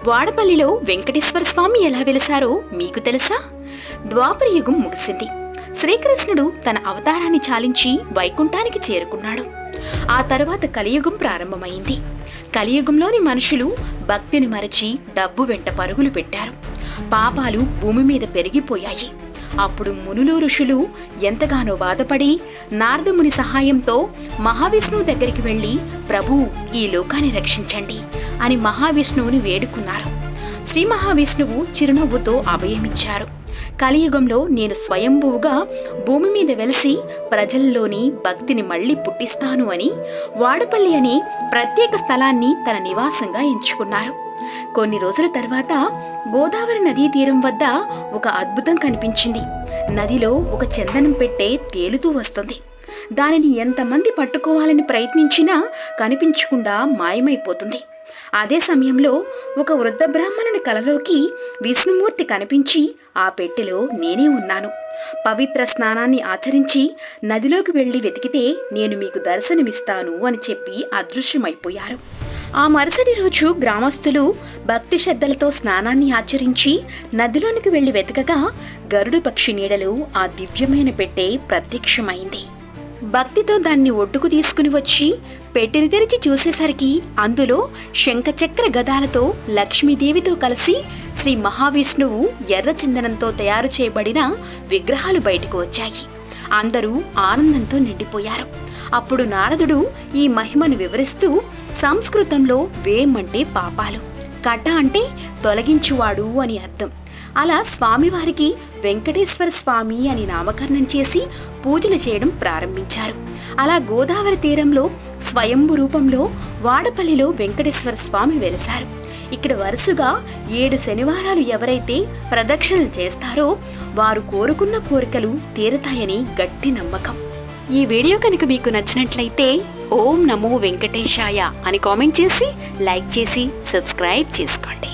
వాడపల్లిలో వెంకటేశ్వర స్వామి ఎలా వెలిసారో మీకు తెలుసా? ద్వాపర యుగం ముగిసింది. శ్రీకృష్ణుడు తన అవతారాన్ని చాలించి వైకుంఠానికి చేరుకున్నాడు. ఆ తర్వాత కలియుగం ప్రారంభమైంది. కలియుగంలోని మనుషులు భక్తిని మరచి డబ్బు వెంట పరుగులు పెట్టారు. పాపాలు భూమి మీద పెరిగిపోయాయి. అప్పుడు మునులు ఋషులు ఎంతగానో బాధపడి నారదముని సహాయంతో మహావిష్ణువు దగ్గరికి వెళ్లి, ప్రభు, ఈ లోకాన్ని రక్షించండి అని మహావిష్ణువుని వేడుకున్నారు. శ్రీ మహావిష్ణువు చిరునవ్వుతో అభయమిచ్చారు. కలియుగంలో నేను స్వయంభువుగా భూమి మీద వెలిసి ప్రజల్లోని భక్తిని మళ్లీ పుట్టిస్తాను అని వాడపల్లి అనే ప్రత్యేక స్థలాన్ని తన నివాసంగా ఎంచుకున్నారు. కొన్ని రోజుల తర్వాత గోదావరి నదీ తీరం వద్ద ఒక అద్భుతం కనిపించింది. నదిలో ఒక చందనం పెట్టె తేలుతూ వస్తుంది. దానిని ఎంతమంది పట్టుకోవాలని ప్రయత్నించినా కనిపించకుండా మాయమైపోతుంది. అదే సమయంలో ఒక వృద్ధ బ్రాహ్మణుని కలలోకి విష్ణుమూర్తి కనిపించి, ఆ పెట్టెలో నేనే ఉన్నాను, పవిత్ర స్నానాన్ని ఆచరించి నదిలోకి వెళ్లి వెతికితే నేను మీకు దర్శనమిస్తాను అని చెప్పి అదృశ్యమైపోయారు. ఆ మరుసటి రోజు గ్రామస్తులు భక్తి శ్రద్ధలతో స్నానాన్ని ఆచరించి నదిలోనికి వెళ్లి వెతకగా గరుడు పక్షి నీడలో ఆ దివ్యమైన పెట్టె ప్రత్యక్షమైంది. భక్తితో దాన్ని ఒడ్డుకు తీసుకుని వచ్చి పెట్టెని తెరిచి చూసేసరికి అందులో శంఖచక్ర గదాలతో లక్ష్మీదేవితో కలిసి శ్రీ మహావిష్ణువు ఎర్ర చందనంతో తయారు చేయబడిన విగ్రహాలు బయటకు వచ్చాయి. అందరూ ఆనందంతో నిండిపోయారు. అప్పుడు నారదుడు ఈ మహిమను వివరిస్తూ, సంస్కృతంలో వేం అంటే పాపాలు, కట అంటే తొలగించువాడు అని అర్థం. అలా స్వామివారికి వెంకటేశ్వర స్వామి అని నామకరణం చేసి పూజలు చేయడం ప్రారంభించారు. అలా గోదావరి తీరంలో స్వయంభు రూపంలో వాడపల్లిలో వెంకటేశ్వర స్వామి వెలిశారు. ఇక్కడ వరుసగా 7 శనివారాలు ఎవరైతే ప్రదక్షిణలు చేస్తారో వారు కోరుకున్న కోరికలు తీరుతాయని గట్టి నమ్మకం. ఈ వీడియో కనుక మీకు నచ్చినట్లయితే ఓం నమో వెంకటేశాయ అని కామెంట్ చేసి, లైక్ చేసి, సబ్స్క్రైబ్ చేసుకోండి.